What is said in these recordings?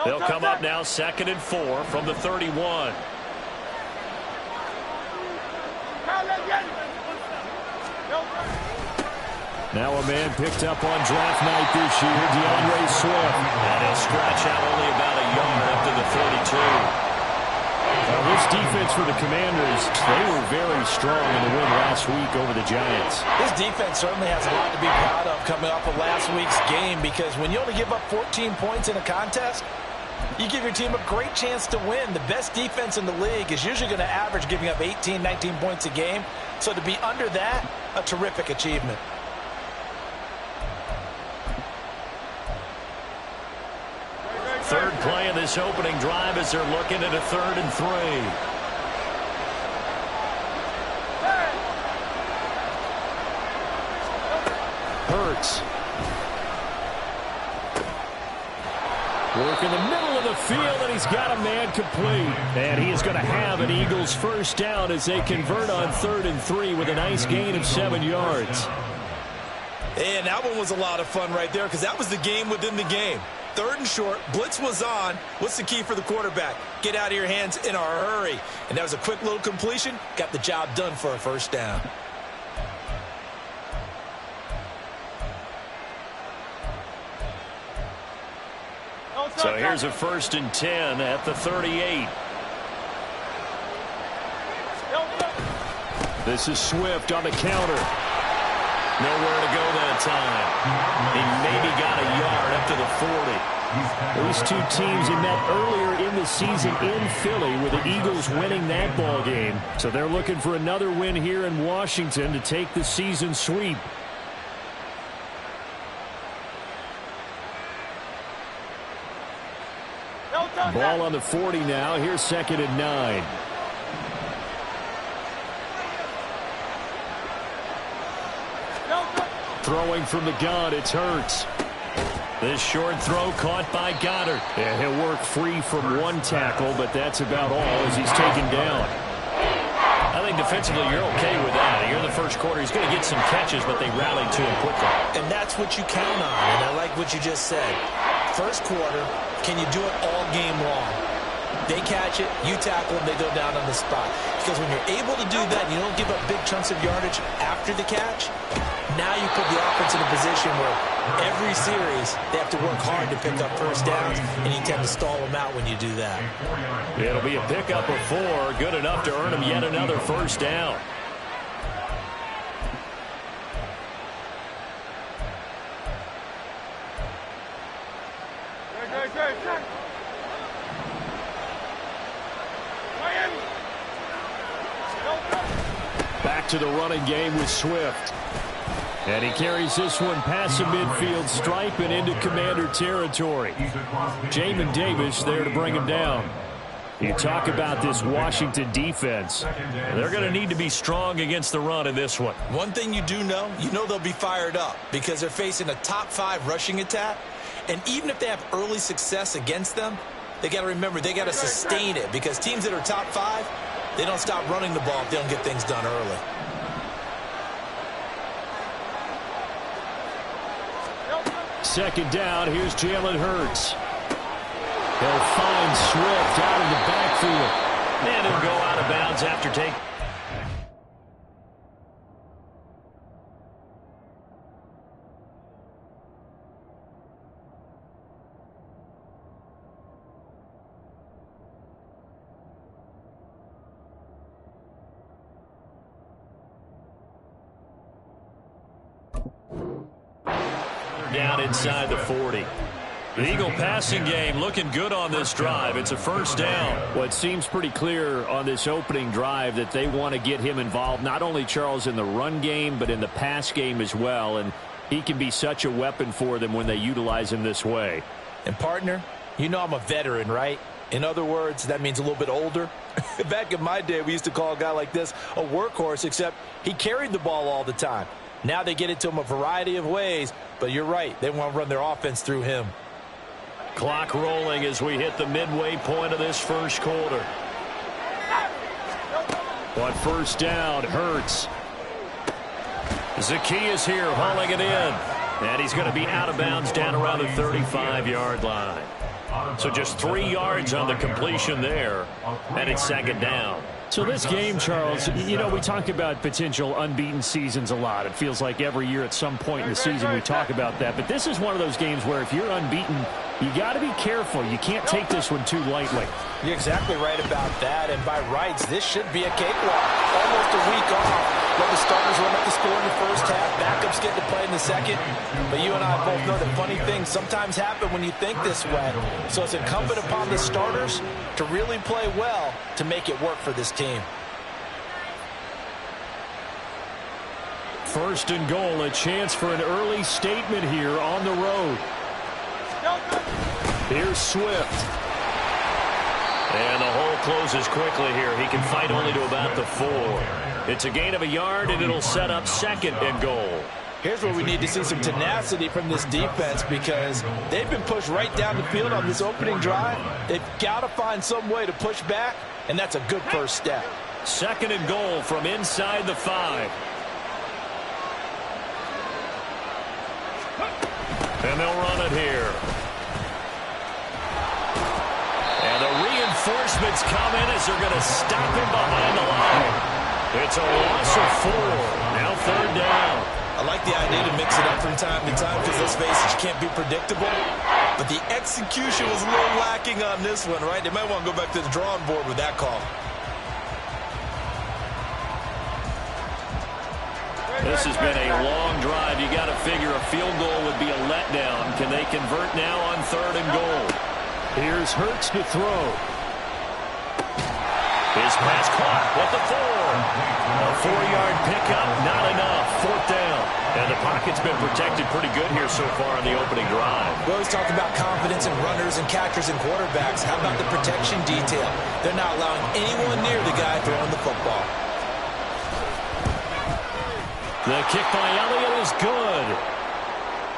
They'll come up now 2nd and 4 from the 31. Now a man picked up on draft night this year, DeAndre Swift. And he'll scratch out only about a yard up to the 32. Now this defense for the Commanders, they were very strong in the win last week over the Giants. This defense certainly has a lot to be proud of coming off of last week's game, because when you only give up 14 points in a contest, you give your team a great chance to win. The best defense in the league is usually going to average giving up 18, 19 points a game. So to be under that, a terrific achievement. Third play of this opening drive as they're looking at a 3rd and 3. Hurts. Work in the middle of the field, and he's got a man complete. And he is going to have an Eagles first down as they convert on 3rd and 3 with a nice gain of 7 yards. And that one was a lot of fun right there, because that was the game within the game. 3rd and short, blitz was on. What's the key for the quarterback? Get out of your hands in a hurry. And that was a quick little completion. Got the job done for a first down. So here's a 1st and 10 at the 38. This is Swift on the counter. Nowhere to go that time. He maybe got a yard up to the 40. These two teams they met earlier in the season in Philly with the Eagles winning that ball game. So they're looking for another win here in Washington to take the season sweep. Ball on the 40 now. Here's 2nd and 9. Throwing from the gun, it's Hurts. This short throw caught by Goddard. Yeah, he'll work free from one tackle, but that's about all as he's taken down. I think defensively you're okay with that. Here in the first quarter, he's going to get some catches, but they rallied to him quickly. And that's what you count on, and I like what you just said. First quarter, can you do it all game long? They catch it, you tackle them, they go down on the spot. Because when you're able to do that and you don't give up big chunks of yardage after the catch, now you put the offense in a position where every series they have to work hard to pick up first downs, and you tend to stall them out when you do that. It'll be a pickup of 4, good enough to earn him yet another first down. Back to the running game with Swift. And he carries this one past the midfield stripe and into Commander territory. Jamin Davis there to bring him down. You talk about this Washington defense. They're going to need to be strong against the run in this one. One thing you do know, they'll be fired up because they're facing a top 5 rushing attack. And even if they have early success against them, they got to remember they got to sustain it, because teams that are top 5, they don't stop running the ball if they don't get things done early. Second down, here's Jalen Hurts. He'll find Swift out in the backfield. And he'll go out of bounds after taking. Down inside the 40. The Eagle passing game looking good on this drive. It's a first down. Well, it seems pretty clear on this opening drive that they want to get him involved, not only, Charles, in the run game, but in the pass game as well. And he can be such a weapon for them when they utilize him this way. And, partner, I'm a veteran, right? In other words, that means a little bit older. Back in my day, we used to call a guy like this a workhorse, except he carried the ball all the time. Now they get it to him a variety of ways, but you're right. They want to run their offense through him. Clock rolling as we hit the midway point of this first quarter. But first down, Hurts. Zacchaeus here hauling it in. And he's going to be out of bounds down around the 35-yard line. So just 3 yards on the completion there, and it's second down. So this game, Charles, you know, we talk about potential unbeaten seasons a lot. It feels like every year at some point in the season we talk about that. But this is one of those games where if you're unbeaten, you got to be careful. You can't take this one too lightly. You're exactly right about that. And by rights, this should be a cakewalk. Almost a week off. Let the starters run up the score in the first half. Backups get to play in the second. But you and I both know that funny things sometimes happen when you think this way. So it's incumbent upon the starters to really play well to make it work for this team. First and goal, a chance for an early statement here on the road. Here's Swift. And the hole closes quickly here. He can fight only to about the 4. It's a gain of a yard, and it'll set up second and goal. Here's where we need to see some tenacity from this defense because they've been pushed right down the field on this opening drive. They've got to find some way to push back, and that's a good first step. Second and goal from inside the 5. And they'll run it here. And the reinforcements come in as they're going to stop him behind the line. It's a loss of 4. Now third down. I like the idea to mix it up from time to time because, let's face it, you can't be predictable. But the execution was a little lacking on this one, right? They might want to go back to the drawing board with that call. This has been a long drive. You got to figure a field goal would be a letdown. Can they convert now on third and goal? Here's Hurts to throw. His pass caught with the 4. A 4-yard pickup, not enough. Fourth down. And the pocket's been protected pretty good here so far on the opening drive. We always talk about confidence in runners and catchers and quarterbacks. How about the protection detail? They're not allowing anyone near the guy throwing the football. The kick by Elliott is good.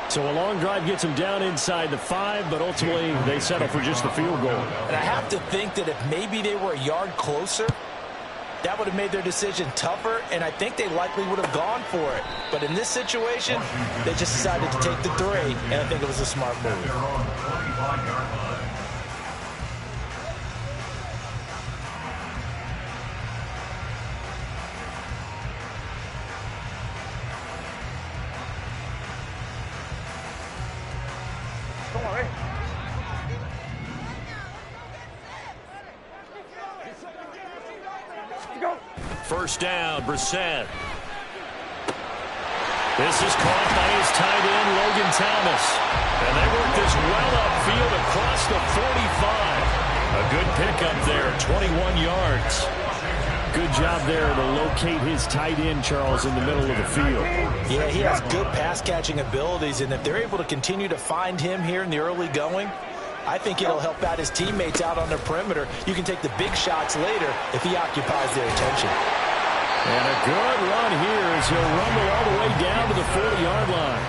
So a long drive gets them down inside the 5, but ultimately they settle for just the field goal. And I have to think that if maybe they were a yard closer, that would have made their decision tougher, and I think they likely would have gone for it. But in this situation, they just decided to take the 3, and I think it was a smart move. First down, Brissett. This is caught by his tight end, Logan Thomas. And they work this well upfield across the 45. A good pickup there, 21 yards. Good job there to locate his tight end, Charles, in the middle of the field. Yeah, he has good pass-catching abilities, and if they're able to continue to find him here in the early going, I think it'll help out his teammates out on the perimeter. You can take the big shots later if he occupies their attention. And a good run here as he'll rumble all the way down to the 40-yard line.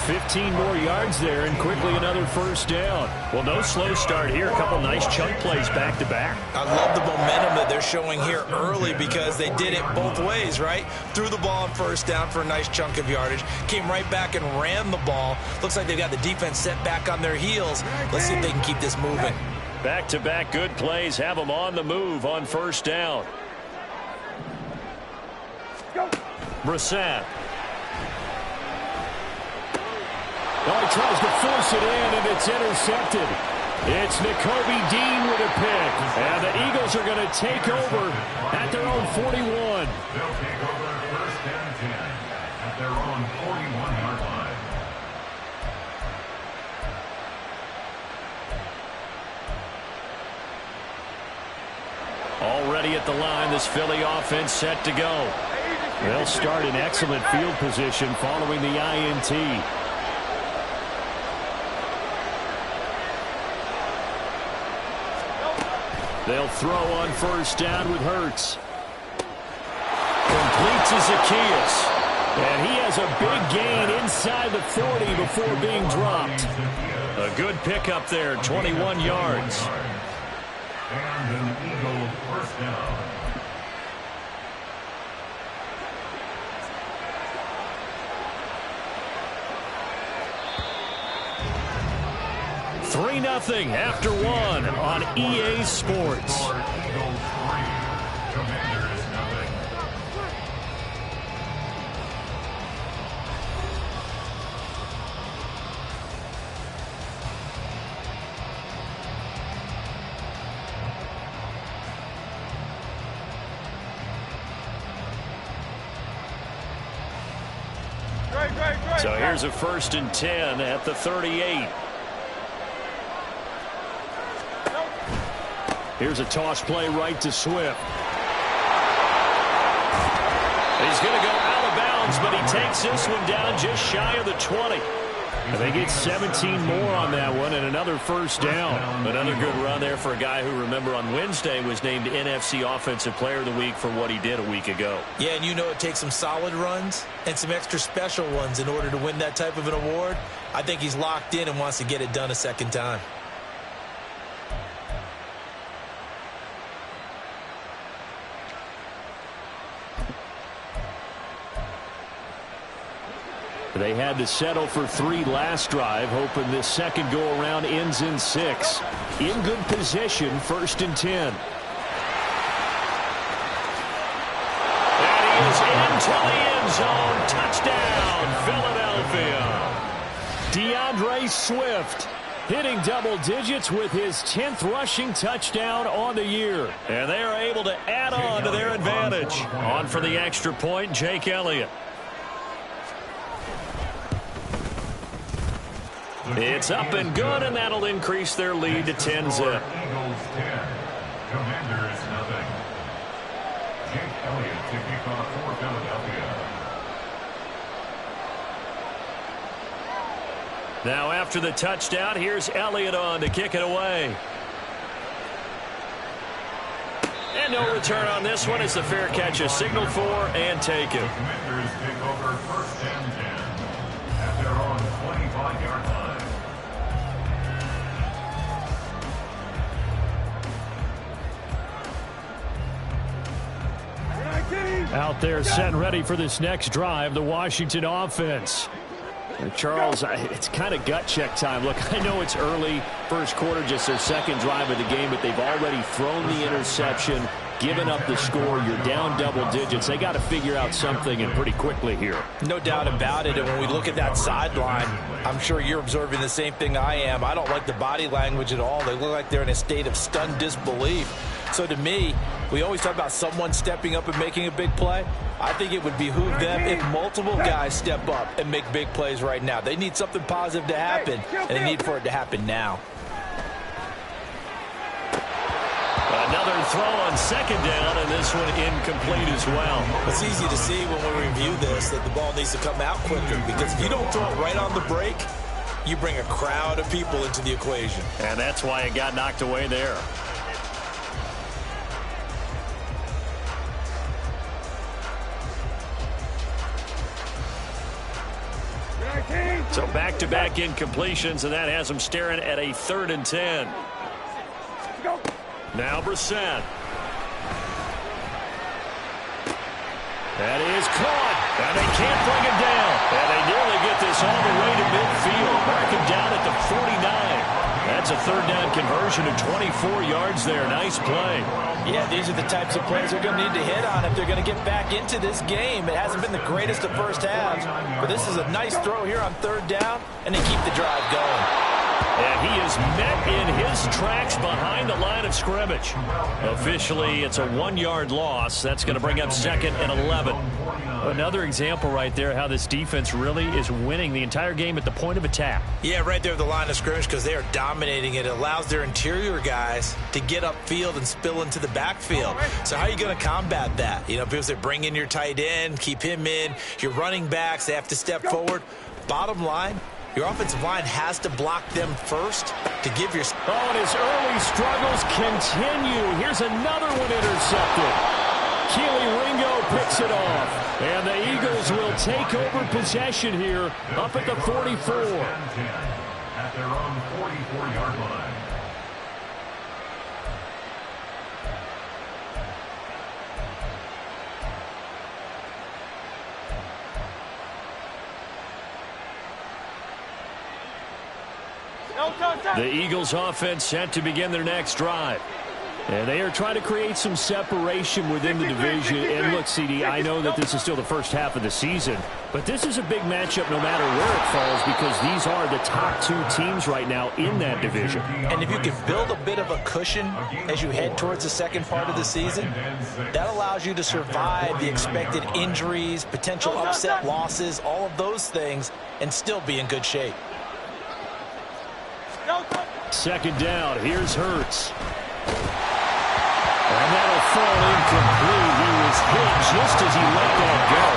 15 more yards there, and quickly another first down. Well, no slow start here. A couple nice chunk plays back-to-back. I love the momentum that they're showing here early because they did it both ways, right? Threw the ball on first down for a nice chunk of yardage. Came right back and ran the ball. Looks like they've got the defense set back on their heels. Let's see if they can keep this moving. Back-to-back good plays have them on the move on first down. Brissett. Well, he tries to force it in, and it's intercepted. It's Nakobe Dean with a pick. And the Eagles are going to take over at their own 41. They'll take over first and 10 at their own 41-yard line. Already at the line, this Philly offense set to go. They'll start in excellent field position following the INT. They'll throw on first down with Hurts. Completes to Zacchaeus. And he has a big gain inside the 40 before being dropped. A good pickup there, 21 yards. And an Eagle first down. 0-0 after one on EA Sports. Eagles 3, Commanders 0. So here's a 1st and 10 at the 38. Here's a toss play right to Swift. He's going to go out of bounds, but he takes this one down just shy of the 20. And they get 17 more on that one and another 1st down. Another good run there for a guy who, remember, on Wednesday was named NFC Offensive Player of the Week for what he did a week ago. Yeah, and you know it takes some solid runs and some extra special ones in order to win that type of an award. I think he's locked in and wants to get it done a second time. They had to settle for 3 last drive, hoping this second go-around ends in 6. In good position, 1st and 10. And he is into the end zone. Touchdown, Philadelphia. DeAndre Swift hitting double digits with his 10th rushing touchdown on the year. And they are able to add on to their advantage. On for the extra point, Jake Elliott. It's up and good, and that'll increase their lead to 10-zip. Eagles 10, Commanders 0. Jake Elliott to kick off for Philadelphia. Now after the touchdown, here's Elliott on to kick it away. And no return on this one. It's a fair catch is signaled for and taken. The Commanders take over 1st and 10 at their own 25-yard line. Out there set and ready for this next drive, the Washington offense. Charles, it's kind of gut check time. Look, I know it's early, 1st quarter, just their 2nd drive of the game, but they've already thrown the interception, given up the score. You're down double digits. They got to figure out something, and pretty quickly here. No doubt about it. And when we look at that sideline, I'm sure you're observing the same thing I am. I don't like the body language at all. They look like they're in a state of stunned disbelief. So to me, we always talk about someone stepping up and making a big play. I think it would behoove them if multiple guys step up and make big plays right now. They need something positive to happen, and they need for it to happen now. Another throw on 2nd down, and this one incomplete as well. It's easy to see when we review this that the ball needs to come out quicker, because if you don't throw it right on the break, you bring a crowd of people into the equation. And that's why it got knocked away there. So back-to-back incompletions, and that has them staring at a 3rd and 10. Now Brissett. That is caught, and they can't bring him down. And they nearly get this all the way to midfield. Mark him down at the 49. That's a 3rd down conversion of 24 yards there. Nice play. Yeah, these are the types of plays they're going to need to hit on if they're going to get back into this game. It hasn't been the greatest of first halves, but this is a nice throw here on 3rd down, and they keep the drive going. And he is met in his tracks behind the line of scrimmage. Officially, it's a 1-yard loss. That's going to bring up 2nd and 11. Another example right there how this defense really is winning the entire game at the point of attack. Yeah, right there at the line of scrimmage, because they are dominating it. It allows their interior guys to get upfield and spill into the backfield. So how are you going to combat that? You know, because they bring in your tight end, keep him in. Your running backs, they have to step forward. Bottom line, your offensive line has to block them first to give your... Oh, and his early struggles continue. Here's another one intercepted. Keely Ringo picks it off. And the Eagles will take over possession here up at the 44. At their own 44-yard line. The Eagles offense set to begin their next drive. And they are trying to create some separation within the division. And look, CD, I know that this is still the first half of the season, but this is a big matchup no matter where it falls because these are the top two teams right now in that division. And if you can build a bit of a cushion as you head towards the second part of the season, that allows you to survive the expected injuries, potential upset losses, all of those things, and still be in good shape. Second down, here's Hurts. And that'll fall incomplete. He was hit just as he let that go.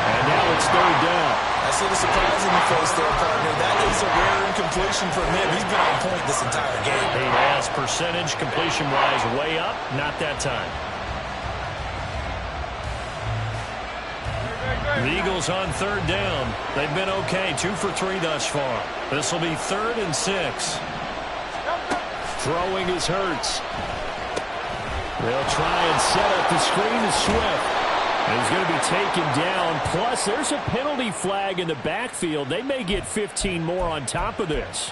And now it's third down. I see the surprise in your face there, partner. That is a rare incompletion from him. He's been on point this entire game. He has percentage completion-wise way up. Not that time. The Eagles on third down. They've been okay. 2 for 3 thus far. This will be 3rd and 6. Throwing is Hurts. They'll try and set up the screen to Swift. And he's going to be taken down. Plus, there's a penalty flag in the backfield. They may get 15 more on top of this.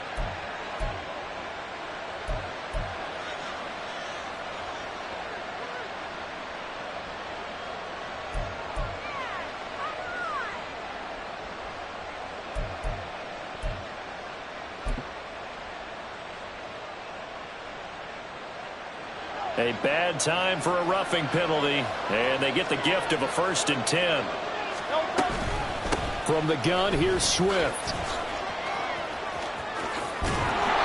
A bad time for a roughing penalty, and they get the gift of a 1st and 10. From the gun, here's Swift.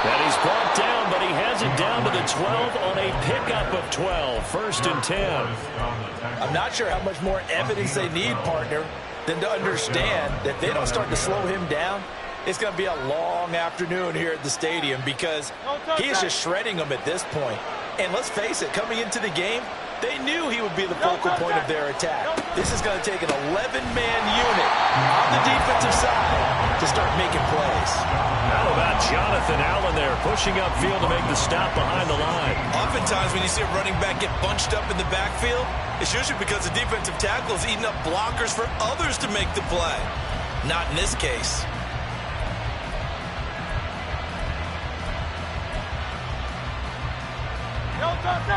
And he's brought down, but he has it down to the 12 on a pickup of 12. 1st and 10. I'm not sure how much more evidence they need, partner, than to understand that if they don't start to slow him down, it's going to be a long afternoon here at the stadium because he is just shredding them at this point. And let's face it, coming into the game, they knew he would be the focal point of their attack. This is going to take an 11-man unit on the defensive side to start making plays. How about Jonathan Allen there pushing upfield to make the stop behind the line? Oftentimes when you see a running back get bunched up in the backfield, it's usually because the defensive tackle is eating up blockers for others to make the play. Not in this case.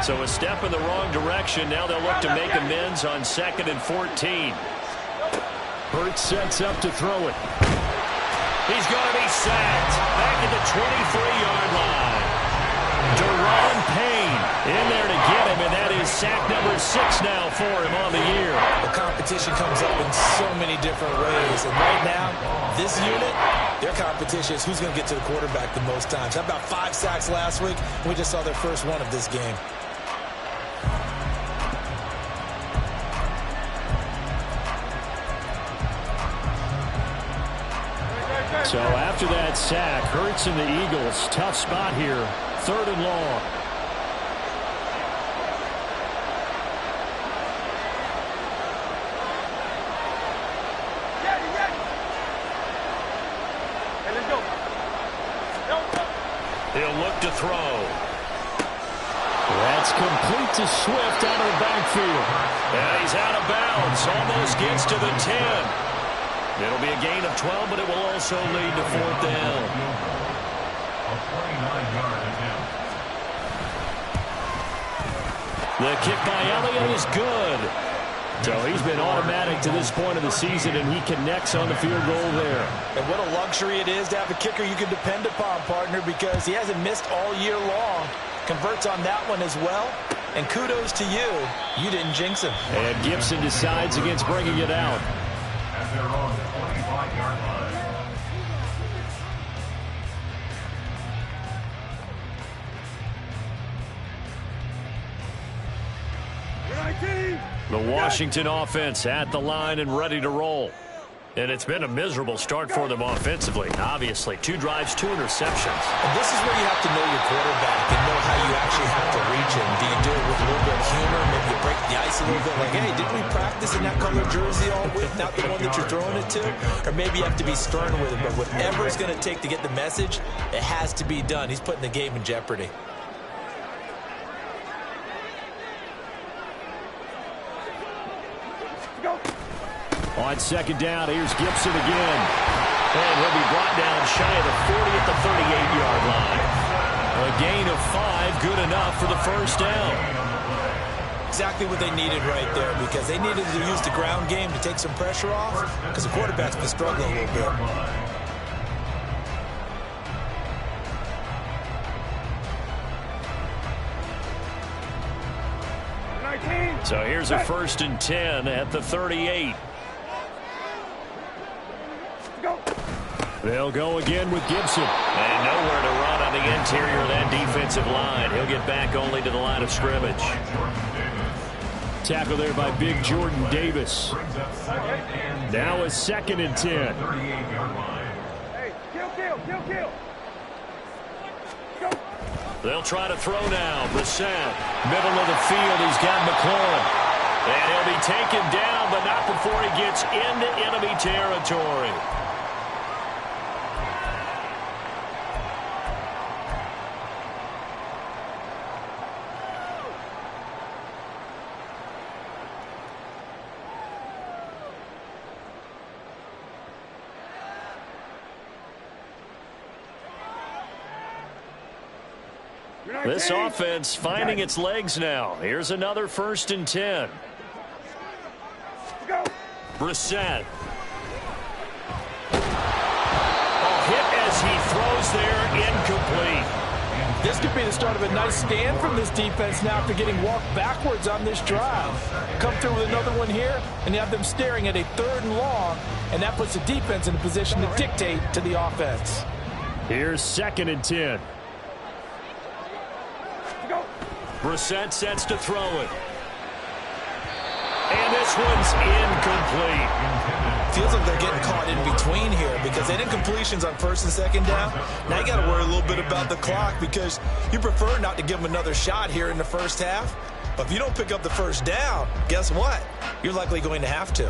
So a step in the wrong direction. Now they'll look to make amends on 2nd and 14. Hurts sets up to throw it. He's going to be sacked back at the 23-yard line. Deron Payne in there to get him, and that is sack number 6 now for him on the year. The competition comes up in so many different ways, and right now, this unit, their competition is who's going to get to the quarterback the most times. How about 5 sacks last week? We just saw their first one of this game. So after that sack, Hurts and the Eagles, tough spot here, 3rd and long. He'll look to throw. That's complete to Swift out of the backfield. And he's out of bounds. Almost gets to the 10. It'll be a gain of 12, but it will also lead to 4th down. A 29-yard attempt. The kick by Elliott is good. So he's been automatic to this point of the season, and he connects on the field goal there. And what a luxury it is to have a kicker you can depend upon, partner, because he hasn't missed all year long. Converts on that one as well. And kudos to you. You didn't jinx him. And Gibson decides against bringing it out. At their own 25-yard line. The Washington offense at the line and ready to roll. And it's been a miserable start for them offensively. Obviously, 2 drives, 2 interceptions. And this is where you have to know your quarterback and know how you actually have to reach him. Do you do it with a little bit of humor? Maybe you break the ice a little bit like, hey, didn't we practice in that color jersey all week? Not the one that you're throwing it to? Or maybe you have to be stern with him. But whatever it's going to take to get the message, it has to be done. He's putting the game in jeopardy. On 2nd down, here's Gibson again. And he'll be brought down shy of the 40 at the 38-yard line. A gain of 5, good enough for the first down. Exactly what they needed right there, because they needed to use the ground game to take some pressure off, because the quarterback's been struggling a little bit. So here's a 1st and 10 at the 38. They'll go again with Gibson. And nowhere to run on the interior of that defensive line. He'll get back only to the line of scrimmage. Tackle there by Big Jordan Davis. Now a 2nd and 10. Hey, kill. They'll try to throw now. Brissett, middle of the field. He's got McLaurin. And he'll be taken down, but not before he gets into enemy territory. This offense finding its legs now. Here's another 1st and 10. Brissett. Hit as he throws there, incomplete. This could be the start of a nice stand from this defense now after getting walked backwards on this drive. Come through with another one here, and you have them staring at a 3rd and long, and that puts the defense in a position to dictate to the offense. Here's 2nd and 10. Brissett sets to throw it. And this one's incomplete. Feels like they're getting caught in between here because they didn't completions on 1st and 2nd down. Now you got to worry a little bit about the clock because you prefer not to give them another shot here in the first half. But if you don't pick up the 1st down, guess what? You're likely going to have to.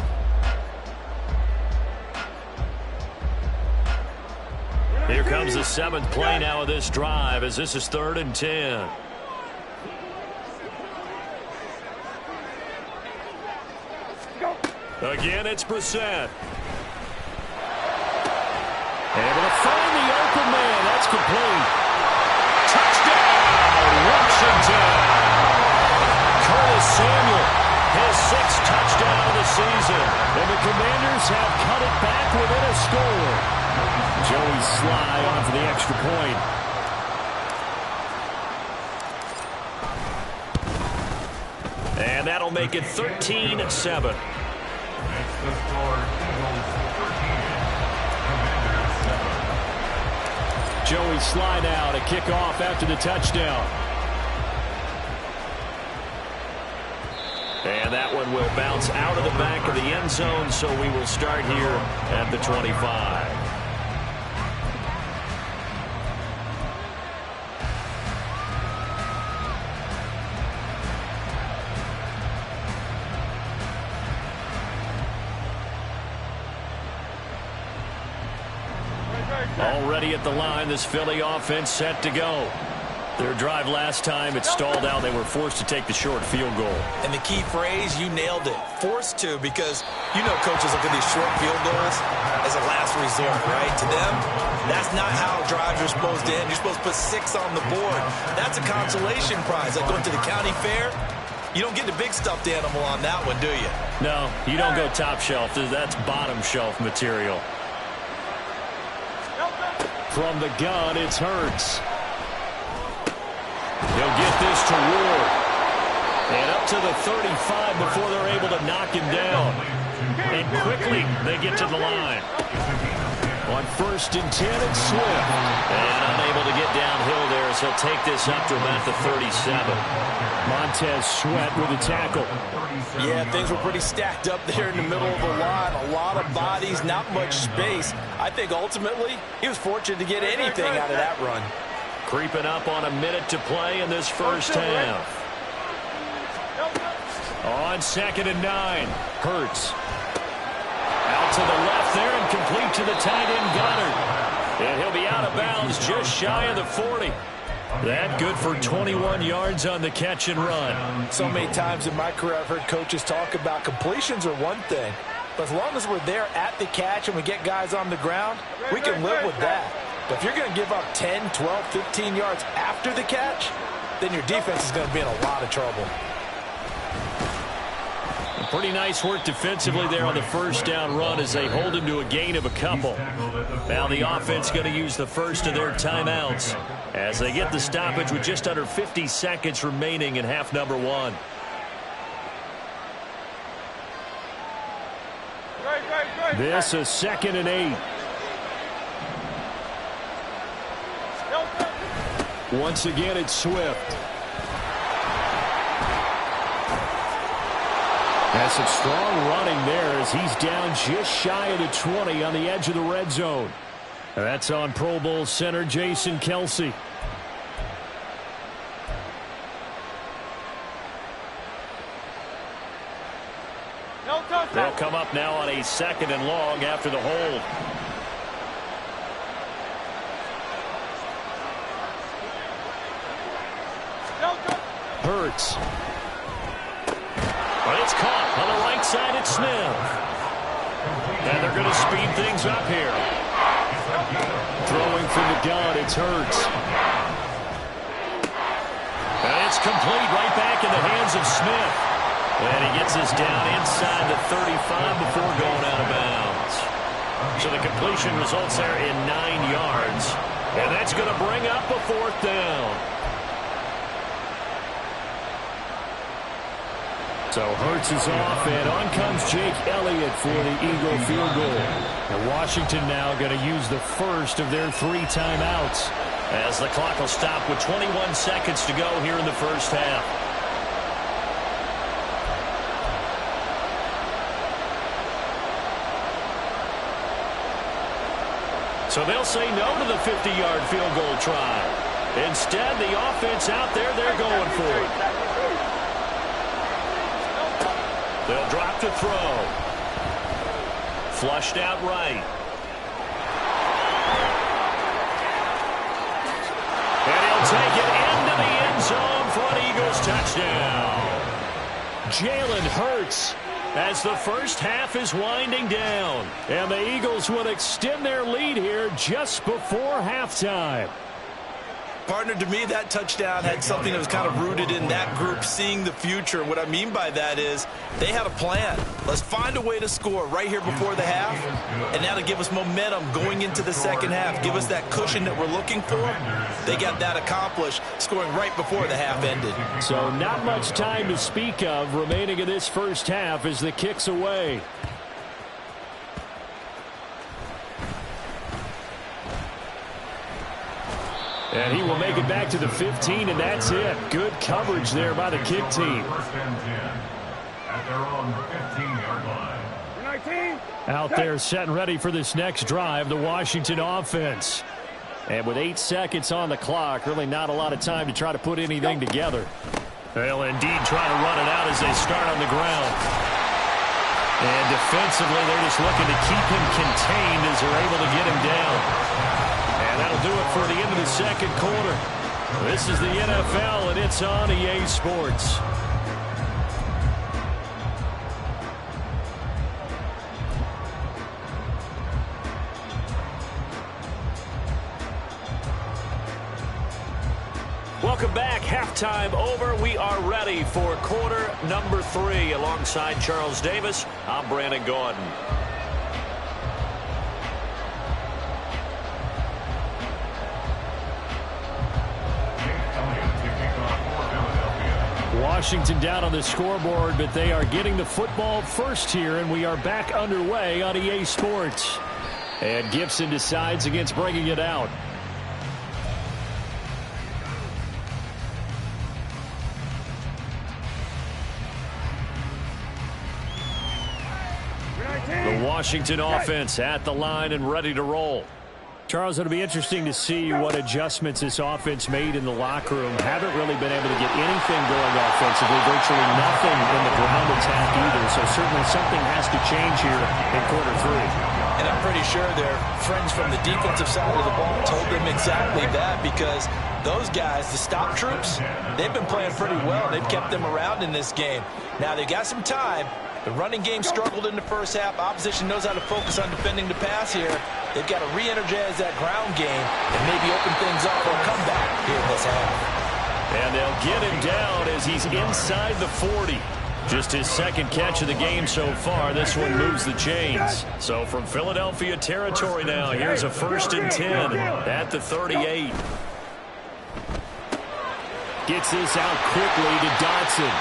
Here comes the 7th play now of this drive as this is 3rd and 10. Again, it's Brissett. Able to find the open man. That's complete. Touchdown, Washington. Curtis Samuel, his 6th touchdown of the season. And the Commanders have cut it back within a score. Joey Sly on for the extra point. And that'll make it 13-7. The score, Eagles 13, Commanders 7. Joey Sly now to kick off after the touchdown. And that one will bounce out of the back of the end zone, so we will start here at the 25. Already at the line, this Philly offense set to go. Their drive last time, it stalled out. They were forced to take the short field goal. And the key phrase, you nailed it. Forced to, because you know coaches look at these short field goals as a last resort, right? To them, that's not how drives are supposed to end. You're supposed to put 6 on the board. That's a consolation prize. Like going to the county fair, you don't get the big stuffed animal on that one, do you? No, you don't go top shelf. That's bottom shelf material. From the gun, it's Hurts. He'll get this to Ward. And up to the 35 before they're able to knock him down. And quickly, they get to the line. On 1st and 10, it's Swift. And unable to get downhill there as he'll take this up to about the 37. Montez Sweat with a tackle. Yeah, things were pretty stacked up there in the middle of the line. A lot of bodies, not much space. I think ultimately he was fortunate to get anything out of that run. Creeping up on a minute to play in this first half. On 2nd and 9, Hurts. Out to the left there and complete to the tight end Goddard. And he'll be out of bounds just shy of the 40. That good for 21 yards on the catch and run. So many times in my career I've heard coaches talk about completions are one thing, But as long as we're there at the catch and we get guys on the ground, we can live with that. But if you're going to give up 10, 12, 15 yards after the catch, then your defense is going to be in a lot of trouble. Pretty nice work defensively there on the first down run as they hold him to a gain of a couple. Now the offense going to use the first of their timeouts as they get the stoppage with just under 50 seconds remaining in half number one. This is 2nd and 8. Once again, it's Swift. Has some strong running there as he's down just shy of the 20 on the edge of the red zone. And that's on Pro Bowl center Jason Kelce. They'll come up now on a 2nd and long after the hold. Hurts. But it's caught on the right side at Smith. And they're going to speed things up here. Throwing from the gun, it's Hurts. And it's complete right back in the hands of Smith. And he gets us down inside the 35 before going out of bounds. So the completion results there in 9 yards. And that's going to bring up a 4th down. So Hurts is off, and on comes Jake Elliott for the Eagle field goal. And Washington now going to use the first of their 3 timeouts as the clock will stop with 21 seconds to go here in the first half. So they'll say no to the 50-yard field goal try. Instead, the offense out there, they're going for it. They'll drop to throw. Flushed out right. And he'll take it into the end zone for an Eagles touchdown. Jalen Hurts as the first half is winding down. And the Eagles will extend their lead here just before halftime. Partner, to me, that touchdown had something that was kind of rooted in that group seeing the future. What I mean by that is they had a plan. Let's find a way to score right here before the half, and that'll give us momentum going into the second half, give us that cushion that we're looking for. They got that accomplished, scoring right before the half ended. So not much time to speak of remaining in this first half as the kick's away. And he will make it back to the 15, and that's it. Good coverage there by the kick team. First and 10 at their own 15-yard line. Out there setting ready for this next drive, the Washington offense. And with 8 seconds on the clock, really not a lot of time to try to put anything together. They'll indeed try to run it out as they start on the ground. And defensively, they're just looking to keep him contained as they're able to get him down. And that'll do it for the end of the second quarter. This is the NFL, and it's on EA Sports. Welcome back. Halftime over. We are ready for quarter number 3. Alongside Charles Davis, I'm Brandon Gordon. Washington down on the scoreboard, but they are getting the football first here, and we are back underway on EA Sports. And Gibson decides against bringing it out. The Washington offense at the line and ready to roll. Charles, it'll be interesting to see what adjustments this offense made in the locker room. Haven't really been able to get anything going offensively, virtually nothing in the ground attack either. So certainly something has to change here in quarter 3. And I'm pretty sure their friends from the defensive side of the ball told them exactly that, because those guys, the stop troops, they've been playing pretty well. They've kept them around in this game. Now they've got some time, The running game struggled in the first half. Opposition knows how to focus on defending the pass here. They've got to re-energize that ground game and maybe open things up for a comeback here in this half. And they'll get him down as he's inside the 40. Just his second catch of the game so far. This one moves the chains. So from Philadelphia territory now, here's a 1st and 10 at the 38. Gets this out quickly to Dotson.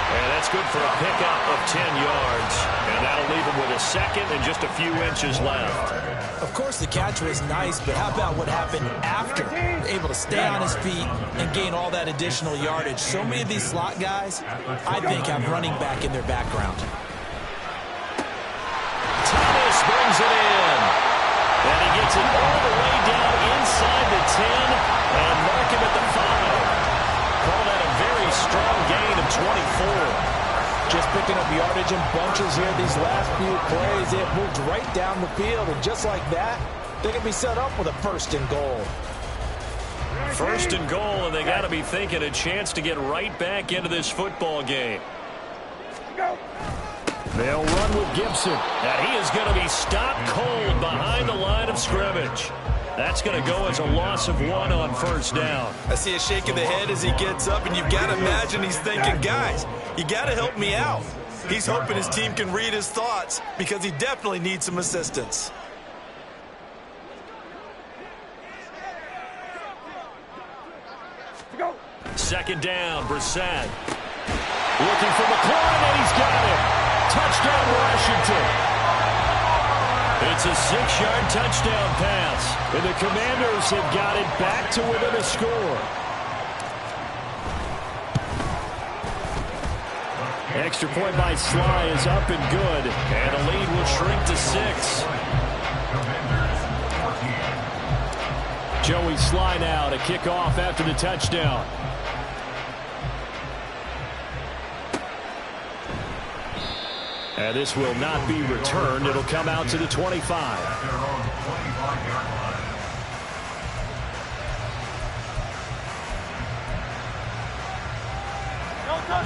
And that's good for a pickup of 10 yards. And that'll leave him with a second and just a few inches left. Of course, the catch was nice, but how about what happened after? Able to stay on his feet and gain all that additional yardage. So many of these slot guys, I think, have running back in their background. Thomas brings it in. And he gets it all the way down inside the 10 and mark him at the 5. Call that a very strong gain of 24. Just picking up yardage in bunches here these last few plays. It moved right down the field, and just like that, they can be set up with a 1st and goal. 1st and goal, and they got to be thinking a chance to get right back into this football game. They'll run with Gibson, and he is going to be stopped cold behind the line of scrimmage. That's going to go as a loss of 1 on 1st down. I see a shake of the head as he gets up, and you've got to imagine he's thinking, guys, you got to help me out. He's hoping his team can read his thoughts because he definitely needs some assistance. Second down, Brissett. Looking for McLaurin, and he's got it. Touchdown, Washington. It's a 6-yard touchdown pass, and the Commanders have got it back to within a score. Extra point by Sly is up and good, and the lead will shrink to 6. Joey Sly now to kick off after the touchdown. And this will not be returned. It'll come out to the 25.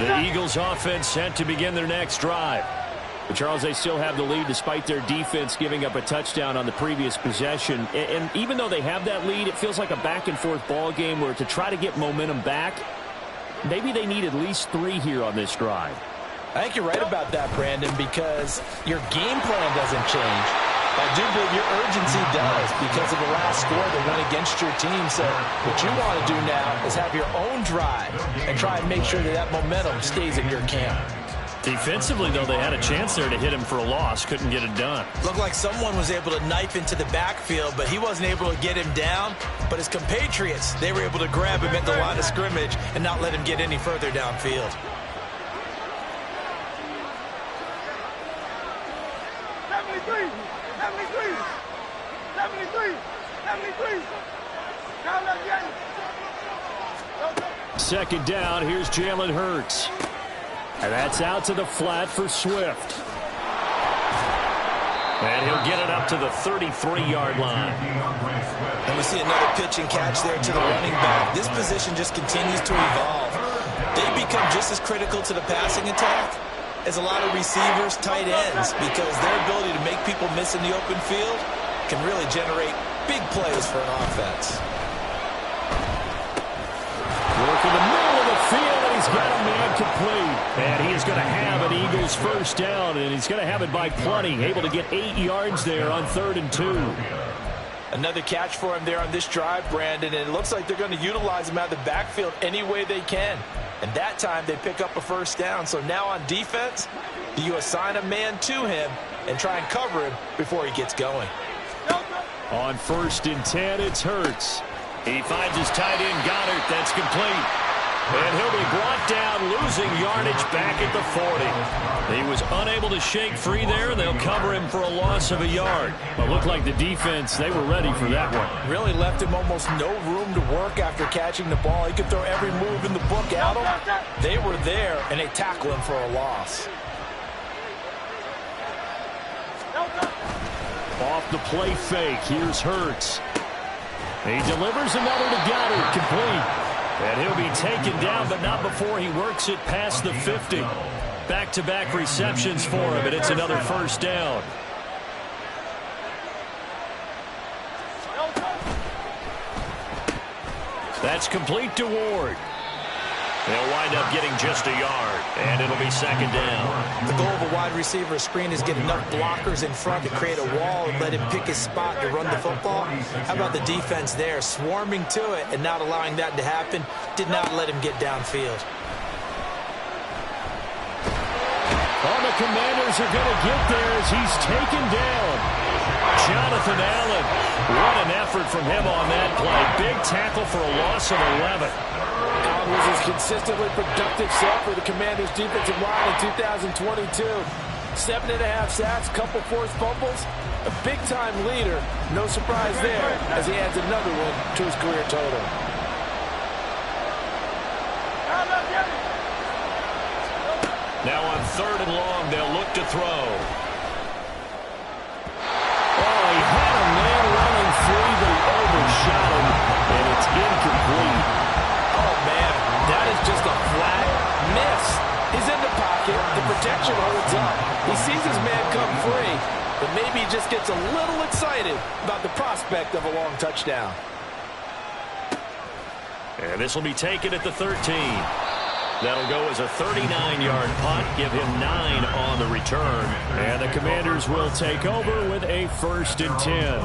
The Eagles offense set to begin their next drive. But Charles, they still have the lead despite their defense giving up a touchdown on the previous possession. And even though they have that lead, it feels like a back-and-forth ball game where to try to get momentum back, maybe they need at least 3 here on this drive. I think you're right about that, Brandon, because your game plan doesn't change. I do believe your urgency does because of the last score that went against your team. So what you want to do now is have your own drive and try and make sure that that momentum stays in your camp. Defensively, though, they had a chance there to hit him for a loss. Couldn't get it done. Looked like someone was able to knife into the backfield, but he wasn't able to get him down. But his compatriots, they were able to grab him at the line of scrimmage and not let him get any further downfield. 73, 73. Down again. Second down, here's Jalen Hurts. And that's out to the flat for Swift. And he'll get it up to the 33-yard line. And we see another pitch and catch there to the running back. This position just continues to evolve. They become just as critical to the passing attack as a lot of receivers, tight ends, because their ability to make people miss in the open field can really generate big plays for an offense. Work in the middle of the field, and he's got a man complete. And he is going to have an Eagles first down, and he's going to have it by plenty. Able to get 8 yards there on 3rd and 2. Another catch for him there on this drive, Brandon, and it looks like they're going to utilize him out of the backfield any way they can. And that time they pick up a first down. So now on defense, do you assign a man to him and try and cover him before he gets going? On 1st and 10, it's Hurts. He finds his tight end, Goddard. That's complete. And he'll be brought down, losing yardage back at the 40. He was unable to shake free there. They'll cover him for a loss of a yard. But looked like the defense, they were ready for that one. Really left him almost no room to work after catching the ball. He could throw every move in the book at him. They were there, and they tackle him for a loss. Off the play fake, here's Hurts. He delivers another to Goddard, complete. And he'll be taken down, but not before he works it past the 50. Back-to-back receptions for him, and it's another first down. That's complete to Ward. They'll wind up getting just a yard, and it'll be second down. The goal of a wide receiver screen is get enough blockers in front to create a wall and let him pick his spot to run the football. How about the defense there, swarming to it and not allowing that to happen? Did not let him get downfield. Oh, the Commanders are going to get there as he's taken down. Jonathan Allen. What an effort from him on that play. Big tackle for a loss of 11. Allen was his consistently productive set for the Commanders' defensive line in 2022. 7.5 sacks, couple forced fumbles, a big-time leader. No surprise there as he adds another one to his career total. Now on 3rd and long, they'll look to throw. Oh, he had a man running free, but he overshot him, and it's incomplete. Oh, man, that is just a flat miss. He's in the pocket. The protection holds up. He sees his man come free, but maybe he just gets a little excited about the prospect of a long touchdown. And this will be taken at the 13. That'll go as a 39-yard punt, give him 9 on the return. And the Commanders will take over with a 1st and 10.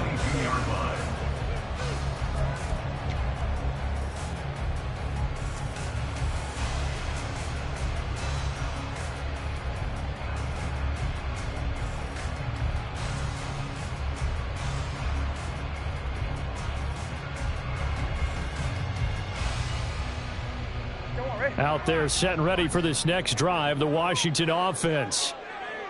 Out there set and ready for this next drive, the Washington offense.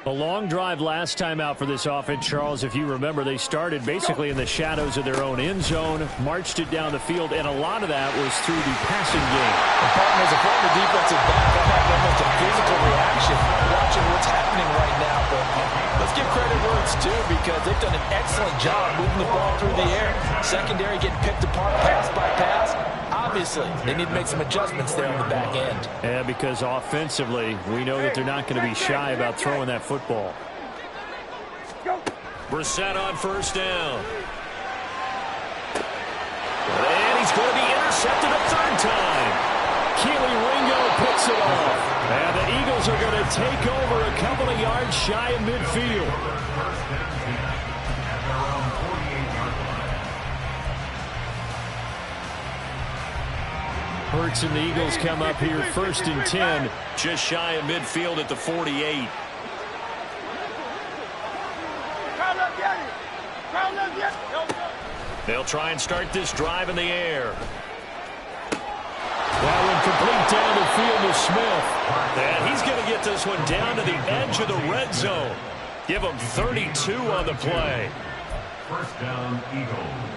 A long drive last time out for this offense, Charles. If you remember, they started basically in the shadows of their own end zone, marched it down the field, and a lot of that was through the passing game. As a former defensive back, I have almost a physical reaction watching what's happening right now. But let's give credit where it's due because they've done an excellent job moving the ball through the air. Secondary getting picked apart pass by pass. Obviously, they need to make some adjustments there on the back end. Yeah, because offensively, we know that they're not going to be shy about throwing that football. Brissett on 1st down. And he's going to be intercepted a 3rd time. Keely Ringo picks it off. And the Eagles are going to take over a couple of yards shy of midfield. Hurts and the Eagles come up here 1st and 10, just shy of midfield at the 48. They'll try and start this drive in the air. That one complete down the field to Smith. And he's going to get this one down to the edge of the red zone. Give him 32 on the play. 1st down, Eagles.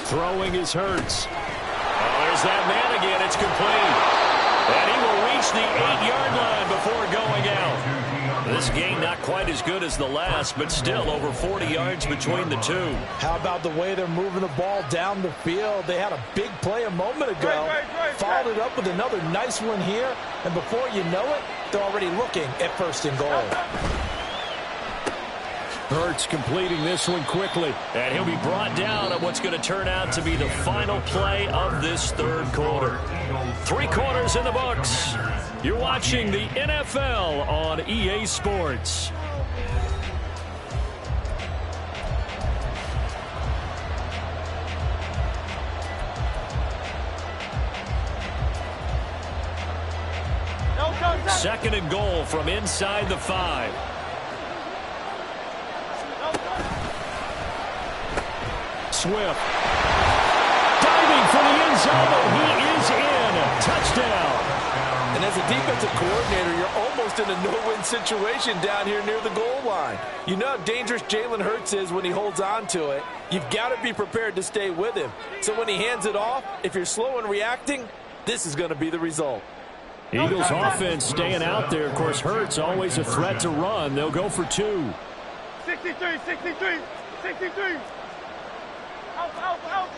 Throwing is Hurts. Oh, there's that man again. It's complete. And he will reach the 8-yard line before going out. This game not quite as good as the last, but still over 40 yards between the two. How about the way they're moving the ball down the field? They had a big play a moment ago. Followed it up with another nice one here. And before you know it, they're already looking at 1st and goal. Hurts completing this one quickly. And he'll be brought down on what's going to turn out to be the final play of this 3rd quarter. 3 quarters in the books. You're watching the NFL on EA Sports. Second and goal from inside the 5. Swift. Diving for the end zone, but he is in. Touchdown. And as a defensive coordinator, you're almost in a no-win situation down here near the goal line. You know how dangerous Jalen Hurts is when he holds on to it. You've got to be prepared to stay with him. So when he hands it off, if you're slow in reacting, this is going to be the result. Eagles offense staying out there. Of course, Hurts always a threat to run. They'll go for 2. 63, 63, 63. Out.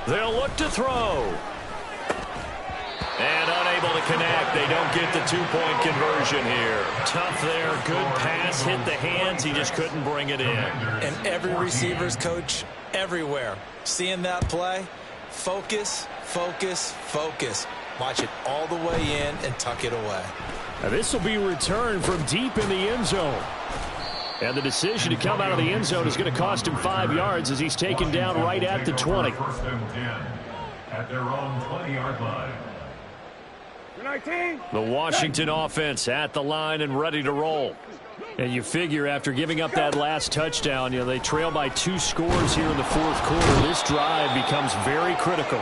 They'll look to throw. And unable to connect. They don't get the 2-point conversion here. Tough there. Good pass. Hit the hands. He just couldn't bring it in. And every receiver's coach everywhere. Seeing that play, focus, focus, focus. Watch it all the way in and tuck it away. Now this will be returned from deep in the end zone. And the decision to come out of the end zone is going to cost him 5 yards as he's taken down right at the 20. First and 10 at their own 20-yard line. 19. The Washington offense at the line and ready to roll. And you figure after giving up that last touchdown, they trail by 2 scores here in the fourth quarter. This drive becomes very critical.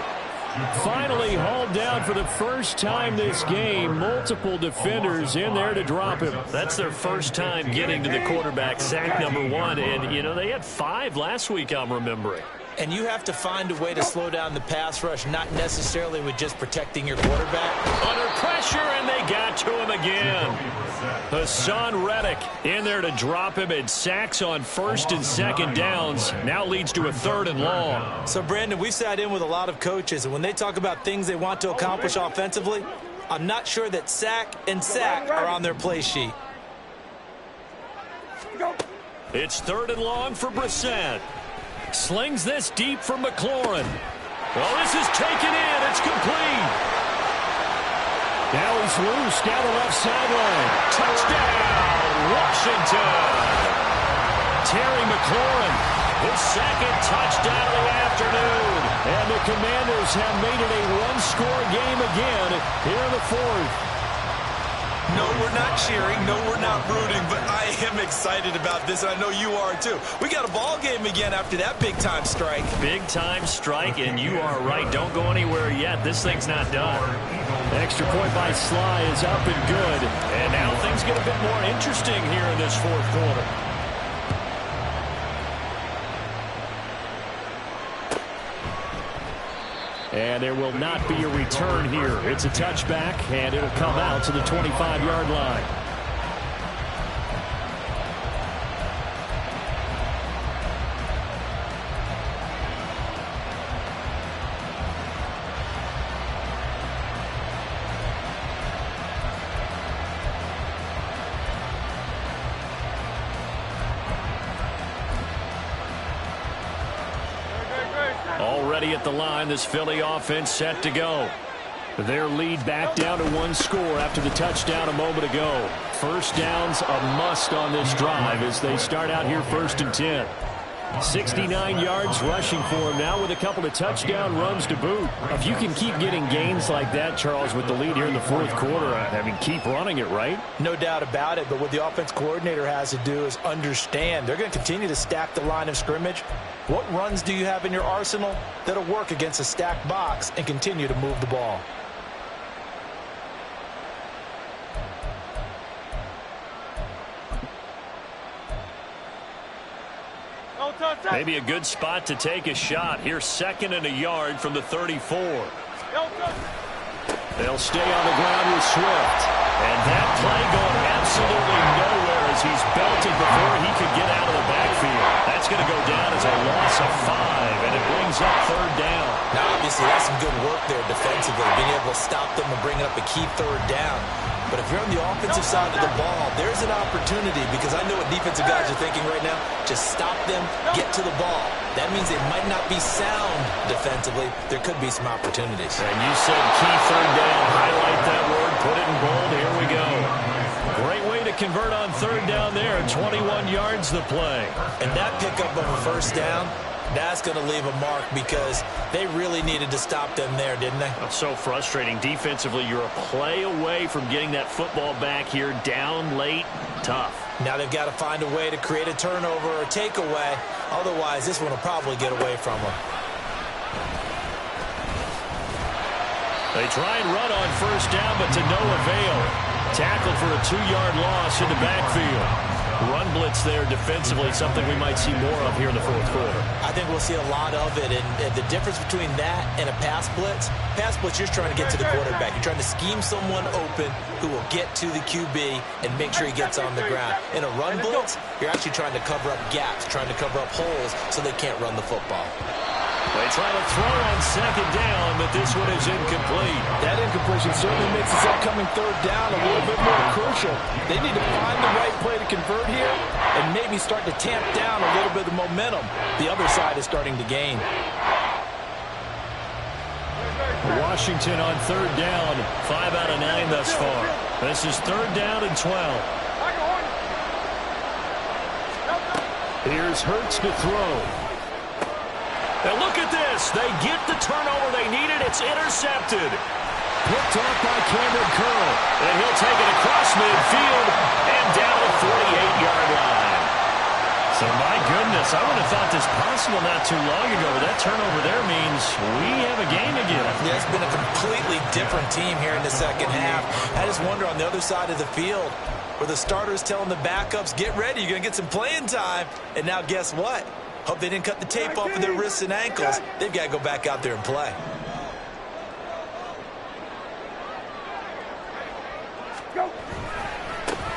Finally hauled down for the first time this game. Multiple defenders in there to drop him. That's their first time getting to the quarterback, sack number 1. And, they had 5 last week, I'm remembering. And you have to find a way to slow down the pass rush, not necessarily with just protecting your quarterback. Under pressure, and they got to him again. Hassan Reddick in there to drop him, and sacks on first and second downs. Now leads to a 3rd and long. So, Brandon, we've sat in with a lot of coaches, and when they talk about things they want to accomplish offensively, I'm not sure that sack and sack are on their play sheet. It's 3rd and long for Brissett. Slings this deep for McLaurin. Well, this is taken in. It's complete. Now he's loose down the left sideline. Touchdown, Washington. Terry McLaurin, His second touchdown of the afternoon. and the Commanders have made it a one-score game again here in the fourth. No, we're not cheering. No, we're not rooting, but I am excited about this, and I know you are too. We got a ball game again after that big-time strike. Big-time strike, and you are right. Don't go anywhere yet. This thing's not done. Extra point by Sly is up and good. And now things get a bit more interesting here in this fourth quarter. And there will not be a return here. It's a touchback, and it'll come out to the 25-yard line. Already at the line, this Philly offense set to go. Their lead back down to one score after the touchdown a moment ago. First down's a must on this drive as they start out here 1st and 10. 69 yards rushing for him now with a couple of touchdown runs to boot. If you can keep getting gains like that, Charles, with the lead here in the fourth quarter, I mean, keep running it, right? No doubt about it, but what the offense coordinator has to do is understand they're going to continue to stack the line of scrimmage. What runs do you have in your arsenal that'll work against a stacked box and continue to move the ball? Maybe a good spot to take a shot. Here, 2nd and a yard from the 34. They'll stay on the ground with Swift. And that play going absolutely nowhere as he's belted before he could get out of the backfield. That's going to go down as a loss of 5, and it brings up 3rd down. Now, obviously, that's some good work there defensively, being able to stop them and bring up a key 3rd down. But if you're on the offensive side of the ball, there's an opportunity because I know what defensive guys are thinking right now. Just stop them, get to the ball. That means they might not be sound defensively. There could be some opportunities. And you said key 3rd down. Highlight that word. Put it in bold. Here we go. Great way to convert on 3rd down there. 21 yards the play. And that pickup of a 1st down, that's going to leave a mark because they really needed to stop them there, didn't they? That's so frustrating. Defensively, you're a play away from getting that football back here. Down late, tough. Now they've got to find a way to create a turnover or takeaway. Otherwise, this one will probably get away from them. They try and run on 1st down, but to no avail. Tackled for a 2-yard loss in the backfield. Run blitz there defensively, something we might see more of here in the fourth quarter. I think we'll see a lot of it, and the difference between that and a pass blitz, you're trying to get to the quarterback. You're trying to scheme someone open who will get to the QB and make sure he gets on the ground. In a run blitz, you're actually trying to cover up gaps, trying to cover up holes so they can't run the football. They try to throw on second down, but this one is incomplete. That incompletion certainly makes this upcoming third down a little bit more crucial. They need to find the right play to convert here and maybe start to tamp down a little bit of momentum the other side is starting to gain. Washington on third down, 5 out of 9 thus far. This is third down and 12. Here's Hurts to throw. And look at this. They get the turnover they needed. It's intercepted. Picked off by Cameron Curl. And he'll take it across midfield and down the 48-yard line. So, my goodness, I would have thought this possible not too long ago. But that turnover there means we have a game again. Yeah, it's been a completely different team here in the second half. I just wonder on the other side of the field where the starters telling the backups, get ready, you're going to get some playing time. And now guess what? Hope they didn't cut the tape off of their wrists and ankles. They've got to go back out there and play.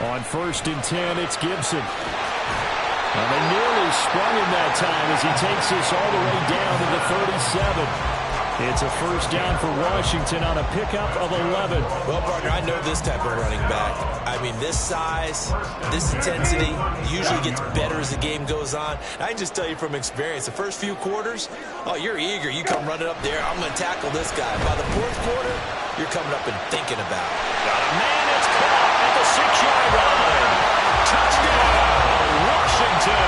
On 1st and 10, it's Gibson. And they nearly sprung him that time as he takes this all the way down to the 37. It's a first down for Washington on a pickup of 11. Well, partner, I know this type of running back. I mean, this size, this intensity usually gets better as the game goes on. I can just tell you from experience, the first few quarters, oh, you're eager. You come running up there, I'm going to tackle this guy. By the fourth quarter, you're coming up and thinking about it. Got a man, it's caught at the 6-yard line. Touchdown, Washington.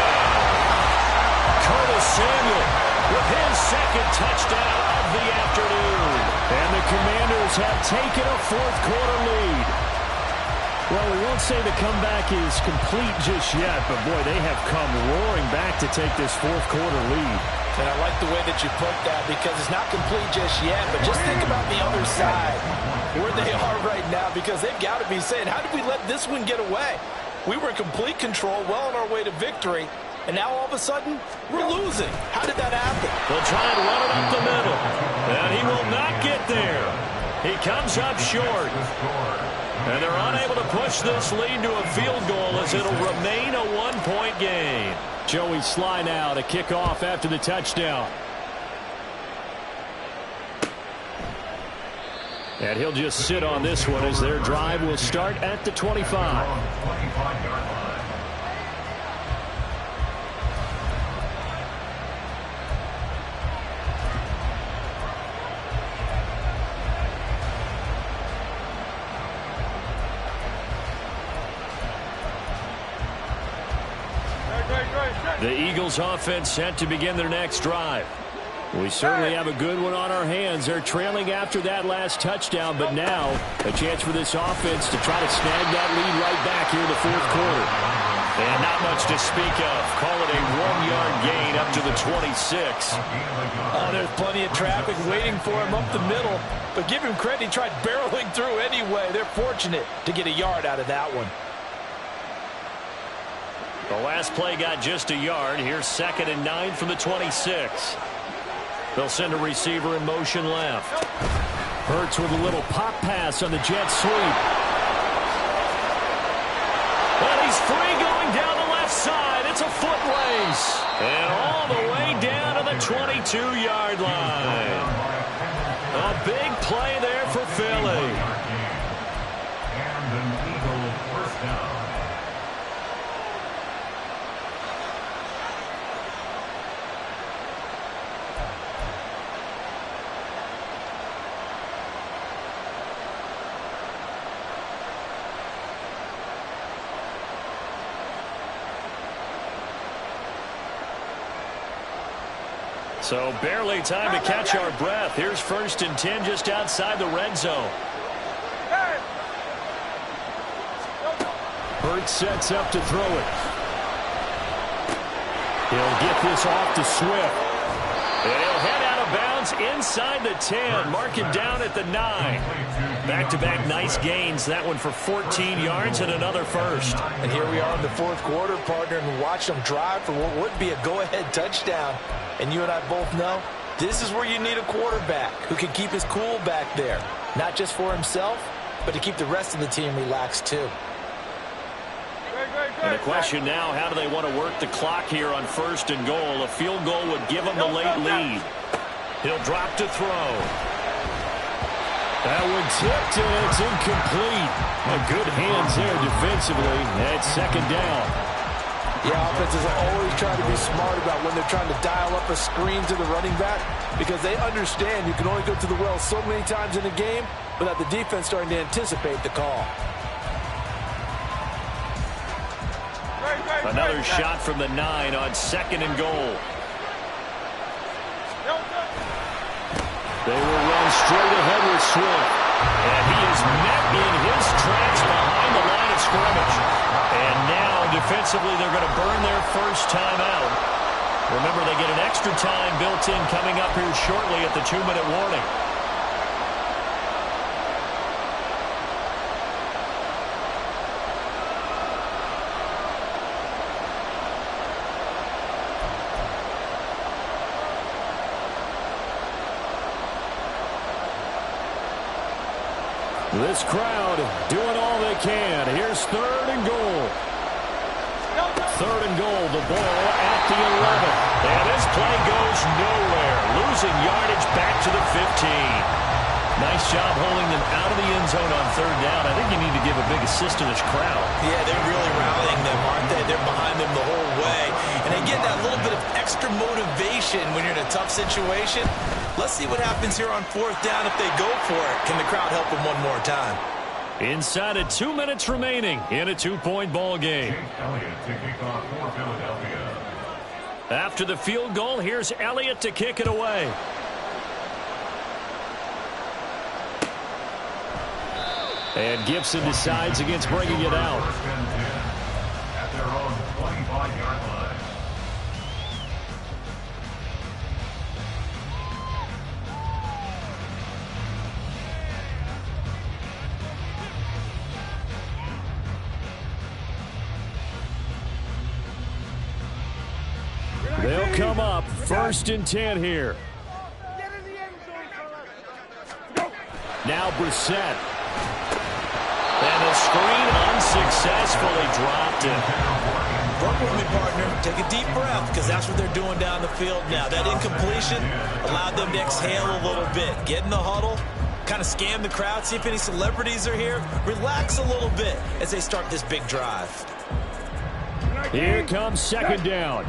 Curtis Samuel with his second touchdown of the afternoon. And the Commanders have taken a fourth-quarter lead. Well, we won't say the comeback is complete just yet, but, boy, they have come roaring back to take this fourth-quarter lead. And I like the way that you put that because it's not complete just yet, but just think about the other side, where they are right now, because they've got to be saying, how did we let this one get away? We were in complete control, well on our way to victory, and now all of a sudden, we're losing. How did that happen? They'll try and run it up the middle, and he will not get there. He comes up short. And they're unable to push this lead to a field goal as it'll remain a one-point game. Joey Sly now to kick off after the touchdown. And he'll just sit on this one as their drive will start at the 25. The Eagles offense set to begin their next drive. We certainly have a good one on our hands. They're trailing after that last touchdown, but now a chance for this offense to try to snag that lead right back here in the fourth quarter. And not much to speak of. Call it a 1-yard gain up to the 26. Oh, there's plenty of traffic waiting for him up the middle, but give him credit, he tried barreling through anyway. They're fortunate to get a yard out of that one. The last play got just a yard. Here's 2nd and 9 from the 26. They'll send a receiver in motion left. Hurts with a little pop pass on the jet sweep. And he's free going down the left side. It's a foot race. And all the way down to the 22-yard line. A big play there for Philly. And an Eagle first down. So barely time to catch our breath. Here's 1st and 10 just outside the red zone. Hurts sets up to throw it. He'll get this off to Swift. And he'll head out of bounds downs inside the 10. Mark him down at the 9. Back-to-back nice gains. That one for 14 yards and another first. And here we are in the fourth quarter, partner, and watch them drive for what would be a go-ahead touchdown. And you and I both know this is where you need a quarterback who can keep his cool back there. Not just for himself, but to keep the rest of the team relaxed too. And the question now, how do they want to work the clock here on first and goal? A field goal would give them the late lead. He'll drop to throw. That one tipped, and it's incomplete. Good hands there defensively. That's second down. Yeah, offenses are always trying to be smart about when they're trying to dial up a screen to the running back because they understand you can only go to the well so many times in a game without the defense starting to anticipate the call. Another shot from the 9 on second and goal. They will run straight ahead with Swift. And he is met in his tracks behind the line of scrimmage. And now, defensively, they're going to burn their first time out. Remember, they get an extra time built in coming up here shortly at the 2-minute warning. This crowd doing all they can. Here's third and goal. Third and goal, the ball at the 11. And this play goes nowhere. Losing yardage back to the 15. Nice job holding them out of the end zone on third down. I think you need to give a big assist to this crowd. Yeah, they're really rallying them, aren't they? They're behind them the whole way. And they get that little bit of extra motivation when you're in a tough situation. Let's see what happens here on fourth down if they go for it. Can the crowd help them one more time? Inside of 2 minutes remaining in a 2-point ball game. After the field goal, here's Elliott to kick it away. And Gibson decides against bringing it out. At their own 25-yard line. They'll come up first and 10 here. Now Brissett. And the screen unsuccessfully dropped it. Work with me, partner. Take a deep breath because that's what they're doing down the field now. That incompletion allowed them to exhale a little bit. Get in the huddle, kind of scan the crowd, see if any celebrities are here. Relax a little bit as they start this big drive. Here comes second down.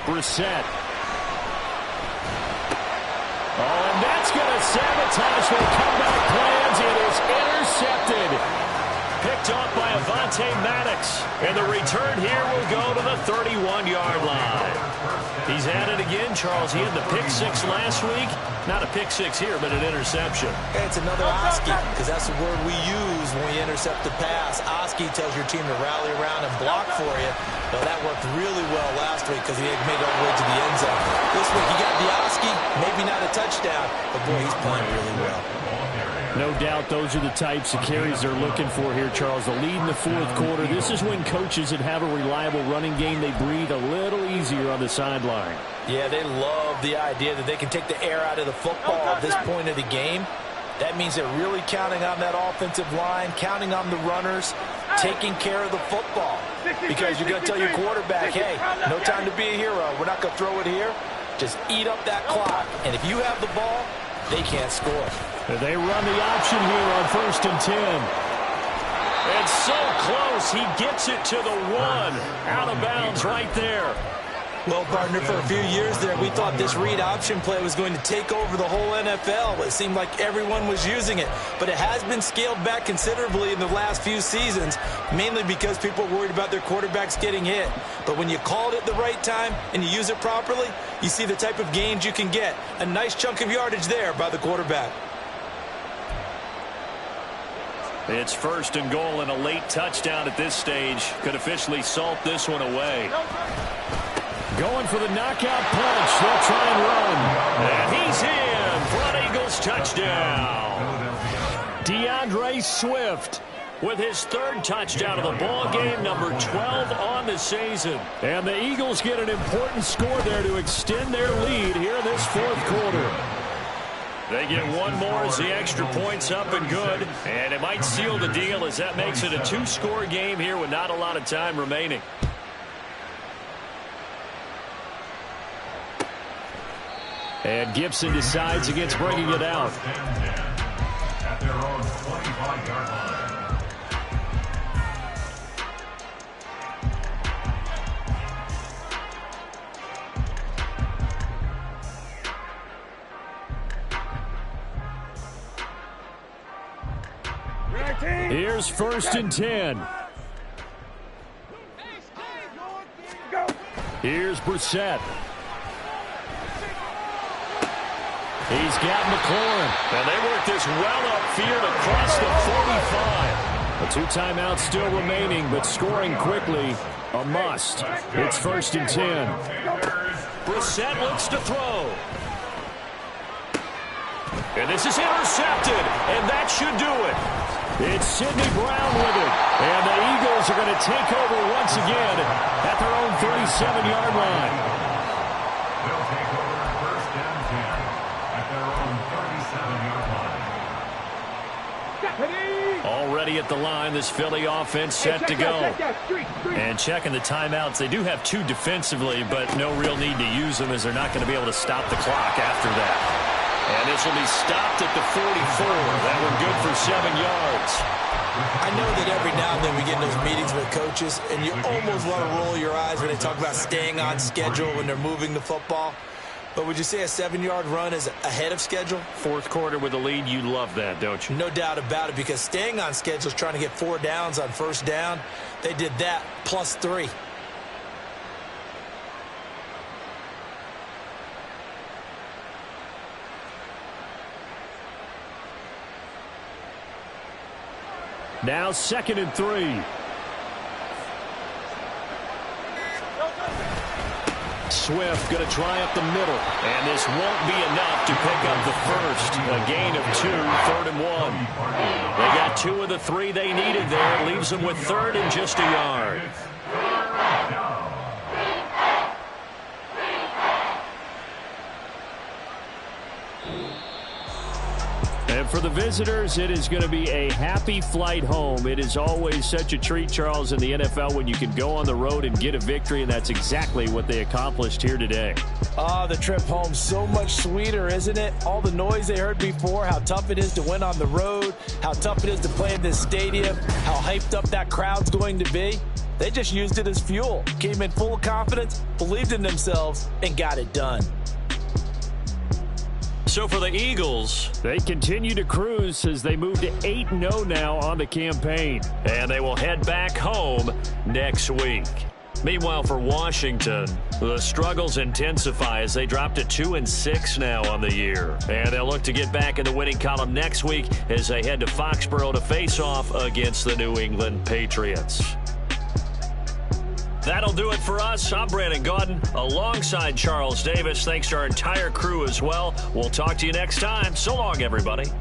Brissett. Oh, and that's going to sabotage their comeback plans. It is intercepted. Picked off by Avonte Maddox. And the return here will go to the 31-yard line. He's at it again, Charles. He had the pick 6 last week. Not a pick 6 here, but an interception. Hey, it's another Oski, because that's the word we use when we intercept the pass. Oski tells your team to rally around and block for you. Now, that worked really well last week because he had made it all the way to the end zone. This week, he got the Oski, maybe not a touchdown, but boy, he's playing really well. No doubt those are the types of carries they're looking for here, Charles. The lead in the fourth quarter. This is when coaches that have a reliable running game, they breathe a little easier on the sideline. Yeah, they love the idea that they can take the air out of the football at this point of the game. That means they're really counting on that offensive line, counting on the runners, taking care of the football. Because you're going to tell your quarterback, hey, no time to be a hero. We're not going to throw it here. Just eat up that clock. And if you have the ball, they can't score. They run the option here on first and 10. And so close, he gets it to the 1. Out of bounds right there. Well, partner, for a few years there, we thought this read option play was going to take over the whole NFL. It seemed like everyone was using it. But it has been scaled back considerably in the last few seasons, mainly because people are worried about their quarterbacks getting hit. But when you call it at the right time and you use it properly, you see the type of gains you can get. A nice chunk of yardage there by the quarterback. It's first and goal, and a late touchdown at this stage could officially salt this one away. Going for the knockout punch. They'll try and run. And he's in for an Eagles touchdown. DeAndre Swift with his third touchdown of the ball game, number 12 on the season. And the Eagles get an important score there to extend their lead here in this fourth quarter. They get one more as the extra point's up and good. And it might seal the deal as that makes it a two-score game here with not a lot of time remaining. And Gibson decides against bringing it out. At their own 25-yard line. Here's 1st and 10. Here's Brissett. He's got McLaurin. And they work this well upfield across the 45. A 2 timeouts still remaining, but scoring quickly, a must. It's 1st and 10. Brissett looks to throw. And this is intercepted, and that should do it. It's Sidney Brown with it. And the Eagles are going to take over once again at their own 37-yard line. They'll take over 1st and 10 at their own 37-yard line. Already at the line, this Philly offense set to go. And checking the timeouts, they do have 2 defensively, but no real need to use them as they're not going to be able to stop the clock after that. And this will be stopped at the 44. That one good for 7 yards. I know that every now and then we get in those meetings with coaches, and you almost want to roll your eyes when they talk about staying on schedule when they're moving the football. But would you say a 7-yard run is ahead of schedule? Fourth quarter with a lead, you love that, don't you? No doubt about it, because staying on schedule is trying to get 4 downs on 1st down. They did that plus 3. Now 2nd and 3. Swift going to try up the middle. And this won't be enough to pick up the first. A gain of 2, 3rd and 1. They got 2 of the 3 they needed there. Leaves them with 3rd and just a yard. And for the visitors, it is going to be a happy flight home. It is always such a treat, Charles, in the NFL when you can go on the road and get a victory, and that's exactly what they accomplished here today. The trip home, so much sweeter, isn't it? All the noise they heard before, how tough it is to win on the road, how tough it is to play in this stadium, how hyped up that crowd's going to be. They just used it as fuel, came in full of confidence, believed in themselves, and got it done. So for the Eagles, they continue to cruise as they move to 8-0 now on the campaign. And they will head back home next week. Meanwhile, for Washington, the struggles intensify as they drop to 2-6 now on the year. And they'll look to get back in the winning column next week as they head to Foxborough to face off against the New England Patriots. That'll do it for us. I'm Brandon Gaudin alongside Charles Davis. Thanks to our entire crew as well. We'll talk to you next time. So long, everybody.